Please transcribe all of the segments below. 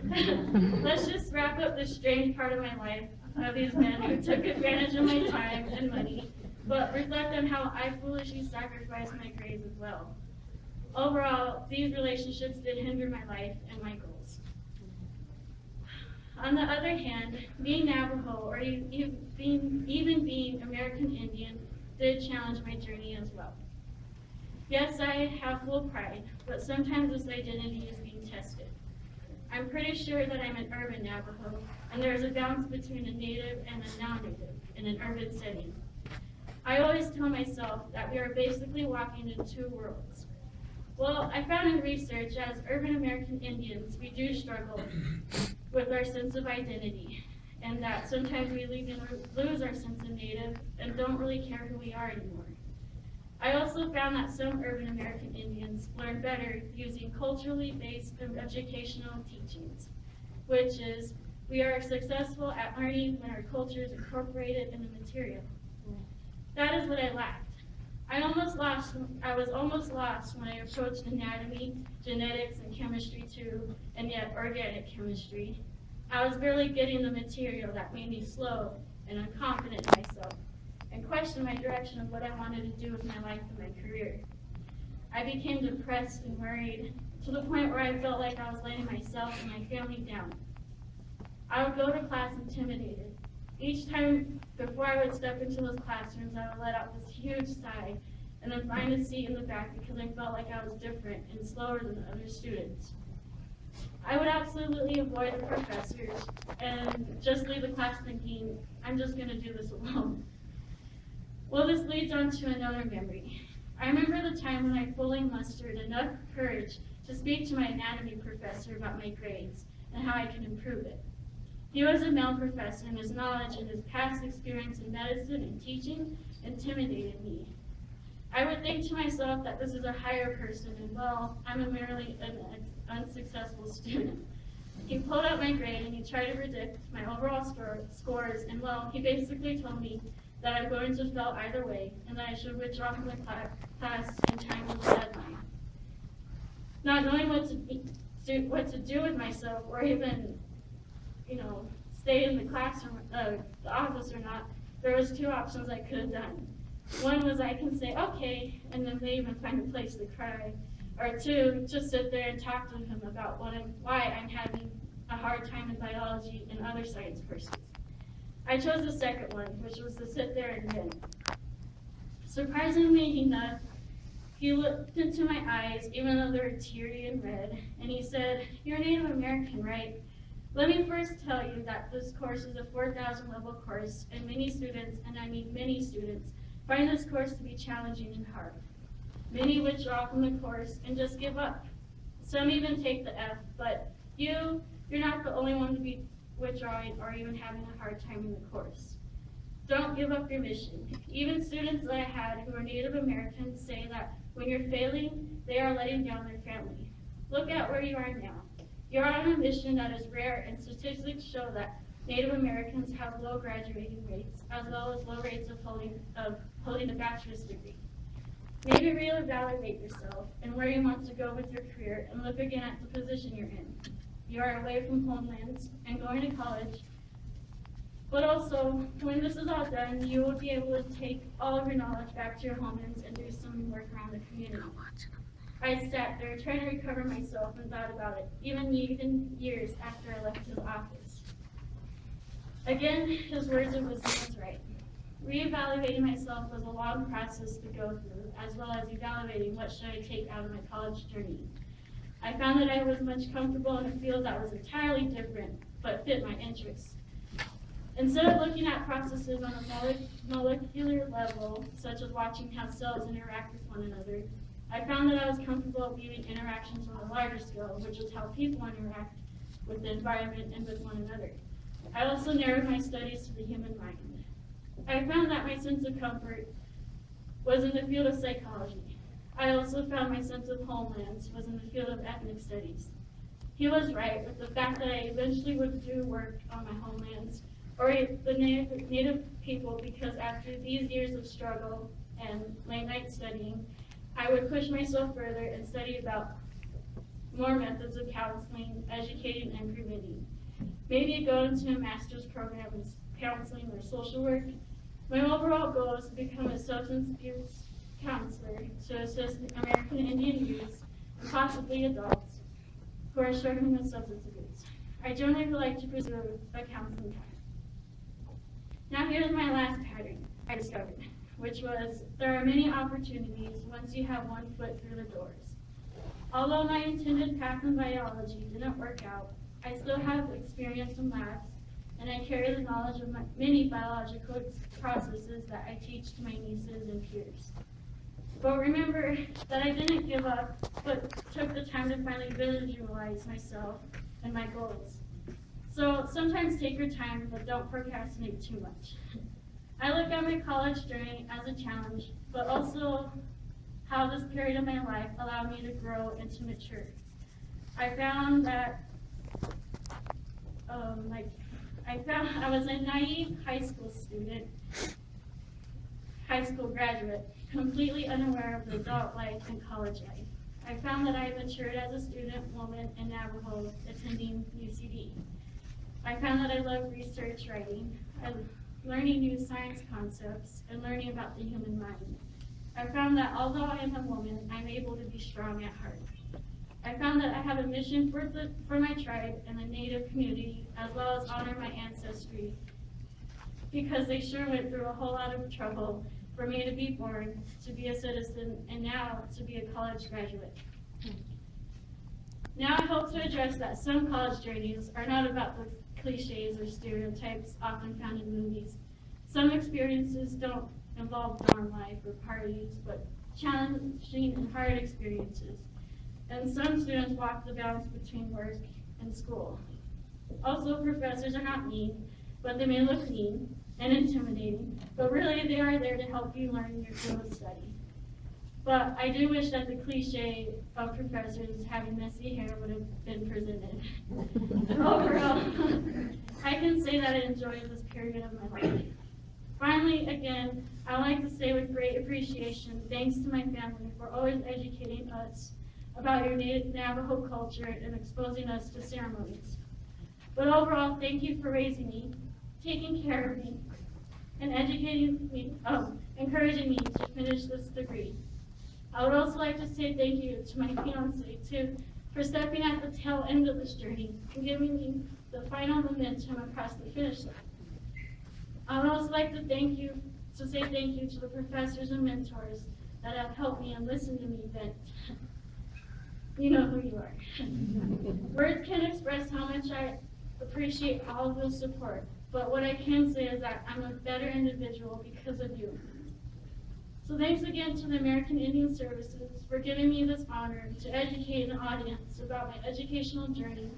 Let's just wrap up the strange part of my life of these men who took advantage of my time and money, but reflect on how I foolishly sacrificed my grades as well. Overall, these relationships did hinder my life and my goals. On the other hand, being Navajo or even being American Indian did challenge my journey as well. Yes, I have full pride, but sometimes this identity is being tested. I'm pretty sure that I'm an urban Navajo, and there is a balance between a native and a non-native in an urban setting. I always tell myself that we are basically walking in two worlds. Well, I found in research as urban American Indians, we do struggle with our sense of identity, and that sometimes we lose our sense of native and don't really care who we are anymore. I also found that some urban American Indians learn better using culturally based educational teachings, which is we are successful at learning when our culture is incorporated in the material. That is what I lacked. I was almost lost when I approached anatomy, genetics, and chemistry too, and yet organic chemistry. I was barely getting the material that made me slow and unconfident in myself, and questioned my direction of what I wanted to do with my life and my career. I became depressed and worried to the point where I felt like I was letting myself and my family down. I would go to class intimidated. Each time before I would step into those classrooms, I would let out this huge sigh and then find a seat in the back because I felt like I was different and slower than the other students. I would absolutely avoid the professors and just leave the class thinking, I'm just going to do this alone. Well, this leads on to another memory. I remember the time when I fully mustered enough courage to speak to my anatomy professor about my grades and how I could improve it. He was a male professor, and his knowledge and his past experience in medicine and teaching intimidated me. I would think to myself that this is a higher person, and well, I'm a merely an unsuccessful student. He pulled out my grade and he tried to predict my overall scores, and well, he basically told me that I'm going to fail either way, and that I should withdraw from the class in time with the deadline. Not knowing what to do with myself, or even, stay in the classroom, the office or not, there was two options I could have done. One was I can say, okay, and then maybe even find a place to cry. Or two, just sit there and talk to him about why I'm having a hard time in biology and other science courses. I chose the second one, which was to sit there and vent. Surprisingly enough, he looked into my eyes, even though they were teary and red, and he said, "You're Native American, right? Let me first tell you that this course is a 4,000 level course, and many students, and I mean many students, find this course to be challenging and hard. Many withdraw from the course and just give up. Some even take the F, but you're not the only one to be withdrawing or even having a hard time in the course. Don't give up your mission." Even students that I had who are Native Americans say that when you're failing, they are letting down their family. Look at where you are now. You're on a mission that is rare, and statistics show that Native Americans have low graduating rates, as well as low rates of holding a bachelor's degree. Maybe reevaluate yourself and where you want to go with your career, and look again at the position you're in. You are away from homelands and going to college, but also, when this is all done, you will be able to take all of your knowledge back to your homelands and do some work around the community. I sat there trying to recover myself and thought about it, even years after I left his office. Again, his words of wisdom was right. Reevaluating myself was a long process to go through, as well as evaluating what should I take out of my college journey. I found that I was much comfortable in a field that was entirely different, but fit my interests. Instead of looking at processes on a molecular level, such as watching how cells interact with one another, I found that I was comfortable viewing interactions on a larger scale, which is how people interact with the environment and with one another. I also narrowed my studies to the human mind. I found that my sense of comfort was in the field of psychology. I also found my sense of homelands was in the field of ethnic studies. He was right with the fact that I eventually would do work on my homelands, or the native people, because after these years of struggle and late night studying, I would push myself further and study about more methods of counseling, educating, and preventing. Maybe go into a master's program in counseling or social work. My overall goal is to become a substance abuse counselor to assist American Indian youths and possibly adults who are struggling with substance abuse. I generally would like to pursue a counseling path. Now here's my last pattern I discovered, which was there are many opportunities once you have one foot through the doors. Although my intended path in biology didn't work out, I still have experience in labs, and I carry the knowledge of many biological processes that I teach to my nieces and peers. But remember that I didn't give up, but took the time to finally visualize myself and my goals. So sometimes take your time, but don't procrastinate too much. I look at my college journey as a challenge, but also how this period of my life allowed me to grow and to mature. I found that I was a naive high school student, high school graduate, completely unaware of the adult life and college life. I found that I matured as a student woman in Navajo attending UCD. I found that I love research writing, learning new science concepts, and learning about the human mind. I found that although I am a woman, I'm able to be strong at heart. I found that I have a mission for my tribe and the Native community, as well as honor my ancestry, because they sure went through a whole lot of trouble for me to be born, to be a citizen, and now to be a college graduate. Now I hope to address that some college journeys are not about the cliches or stereotypes often found in movies. Some experiences don't involve dorm life or parties, but challenging and hard experiences. And some students walk the balance between work and school. Also, professors are not mean, but they may look mean and intimidating, but really they are there to help you learn your field of study. But I do wish that the cliche of professors having messy hair would have been presented. Overall, I can say that I enjoyed this period of my life. Finally, again, I like to say with great appreciation, thanks to my family for always educating us about your Navajo culture and exposing us to ceremonies. But overall, thank you for raising me, taking care of me, and educating me, encouraging me to finish this degree. I would also like to say thank you to my fiance, too, for stepping at the tail end of this journey and giving me the final momentum across the finish line. I would also like to say thank you to the professors and mentors that have helped me and listened to me vent. You know who you are. Words can't express how much I appreciate all of the support, but what I can say is that I'm a better individual because of you. So thanks again to the American Indian Services for giving me this honor to educate an audience about my educational journey,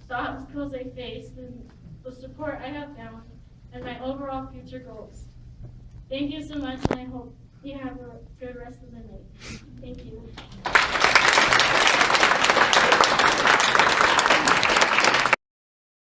the obstacles I faced, and the support I have found, and my overall future goals. Thank you so much, and I hope you have a good rest of the night.